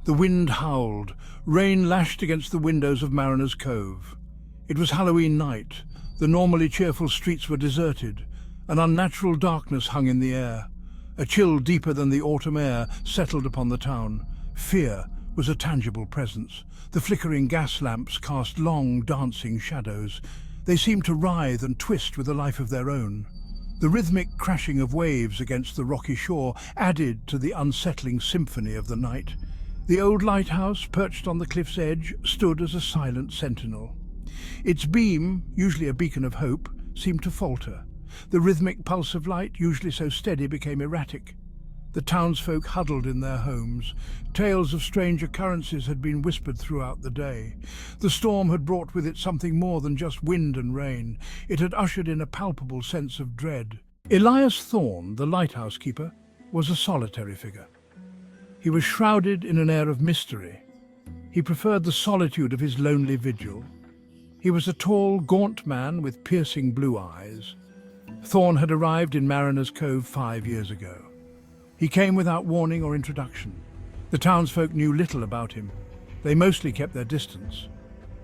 The wind howled, rain lashed against the windows of Mariner's Cove. It was Halloween night. The normally cheerful streets were deserted. An unnatural darkness hung in the air. A chill deeper than the autumn air settled upon the town. Fear was a tangible presence. The flickering gas lamps cast long, dancing shadows. They seemed to writhe and twist with a life of their own. The rhythmic crashing of waves against the rocky shore added to the unsettling symphony of the night. The old lighthouse, perched on the cliff's edge, stood as a silent sentinel. Its beam, usually a beacon of hope, seemed to falter. The rhythmic pulse of light, usually so steady, became erratic. The townsfolk huddled in their homes. Tales of strange occurrences had been whispered throughout the day. The storm had brought with it something more than just wind and rain. It had ushered in a palpable sense of dread. Elias Thorne, the lighthouse keeper, was a solitary figure. He was shrouded in an air of mystery. He preferred the solitude of his lonely vigil. He was a tall, gaunt man with piercing blue eyes. Thorne had arrived in Mariner's Cove 5 years ago. He came without warning or introduction. The townsfolk knew little about him. They mostly kept their distance.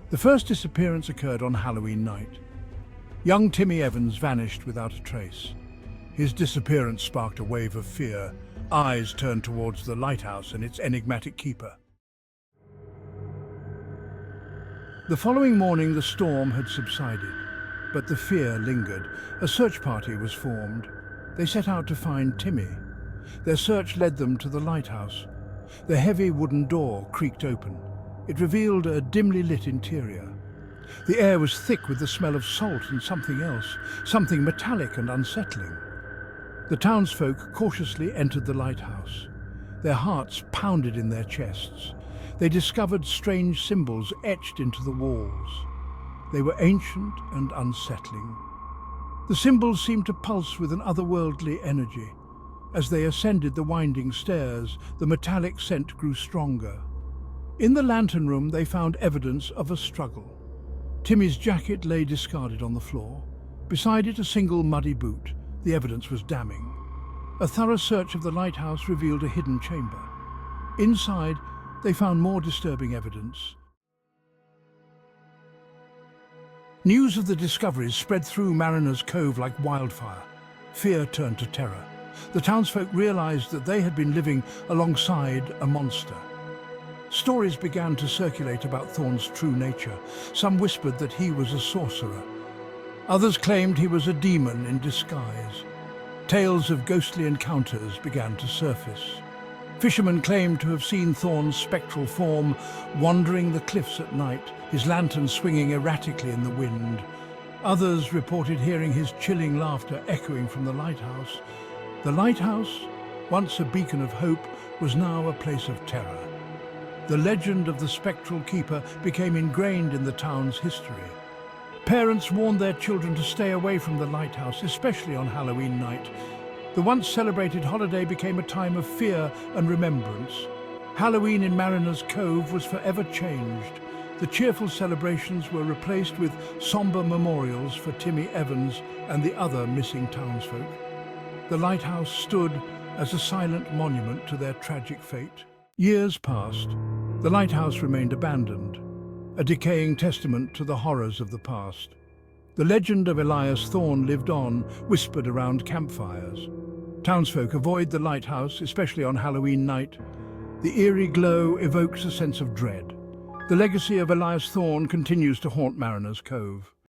The first disappearance occurred on Halloween night. Young Timmy Evans vanished without a trace. His disappearance sparked a wave of fear. Eyes turned towards the lighthouse and its enigmatic keeper. The following morning, the storm had subsided, but the fear lingered. A search party was formed. They set out to find Timmy. Their search led them to the lighthouse. The heavy wooden door creaked open. It revealed a dimly lit interior. The air was thick with the smell of salt and something else, something metallic and unsettling. The townsfolk cautiously entered the lighthouse. Their hearts pounded in their chests. They discovered strange symbols etched into the walls. They were ancient and unsettling. The symbols seemed to pulse with an otherworldly energy. As they ascended the winding stairs, the metallic scent grew stronger. In the lantern room, they found evidence of a struggle. Timmy's jacket lay discarded on the floor. Beside it, a single muddy boot. The evidence was damning. A thorough search of the lighthouse revealed a hidden chamber. Inside, they found more disturbing evidence. News of the discoveries spread through Mariner's Cove like wildfire. Fear turned to terror. The townsfolk realized that they had been living alongside a monster. Stories began to circulate about Thorne's true nature. Some whispered that he was a sorcerer. Others claimed he was a demon in disguise. Tales of ghostly encounters began to surface. Fishermen claimed to have seen Thorne's spectral form wandering the cliffs at night, his lantern swinging erratically in the wind. Others reported hearing his chilling laughter echoing from the lighthouse. The lighthouse, once a beacon of hope, was now a place of terror. The legend of the spectral keeper became ingrained in the town's history. Parents warned their children to stay away from the lighthouse, especially on Halloween night. The once celebrated holiday became a time of fear and remembrance. Halloween in Mariner's Cove was forever changed. The cheerful celebrations were replaced with somber memorials for Timmy Evans and the other missing townsfolk. The lighthouse stood as a silent monument to their tragic fate. Years passed. The lighthouse remained abandoned, a decaying testament to the horrors of the past. The legend of Elias Thorne lived on, whispered around campfires. Townsfolk avoid the lighthouse, especially on Halloween night. The eerie glow evokes a sense of dread. The legacy of Elias Thorne continues to haunt Mariner's Cove.